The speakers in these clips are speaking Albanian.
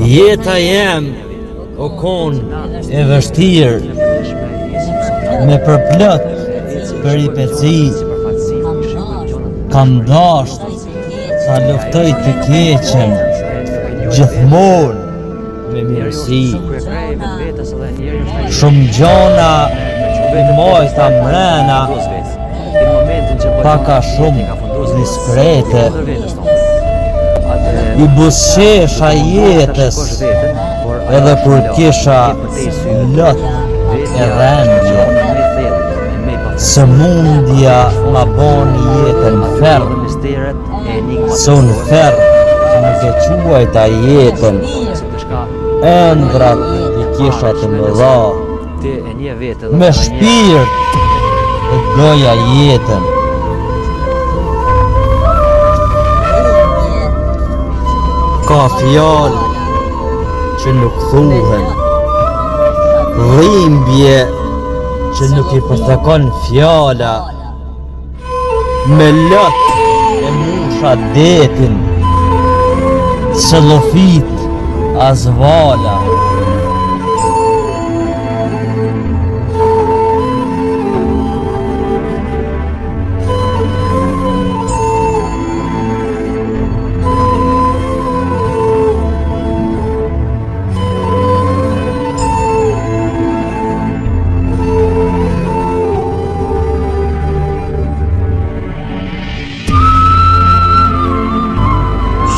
Jeta jem o kon e vështirë, me përplot peripeci, kam dasht ta luftoj të keqen, gjithmonë me mirësi. Shumë gjona i mojta mrena, paka shumë diskrete, i busqesha jetës, edhe kur kisha lot e rendje. Sëmundja ma boni jetën ferm, son ferm nuk e quajta jetën, ëndrat i kisha të mëdha, me shpirt e doja jetën. Ka fjallë që nuk thuhen, dhimbje që nuk i përthekon fjalla, me lot e musha detin, cëllofit as vala.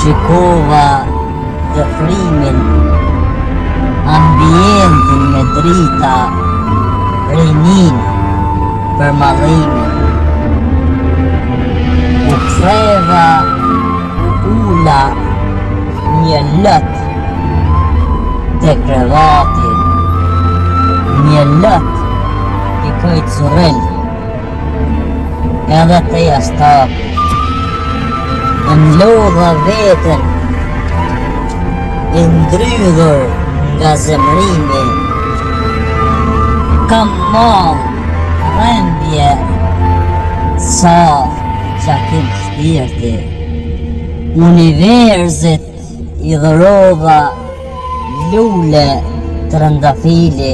Shikova të frimin, ambientin me drita, rinin për madhimin. U ktheva, ula një lët të krevati, një lët i këjtë surel, edhe të jastaku. M'lodha vetën, i ndrydhur nga zemrimi, kam mall, rembje, sa qakim shpirti. Universit i dhurova lule të rëndafili,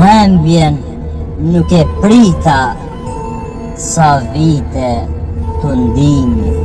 rembjen nuk e prita sa vite të ndimi.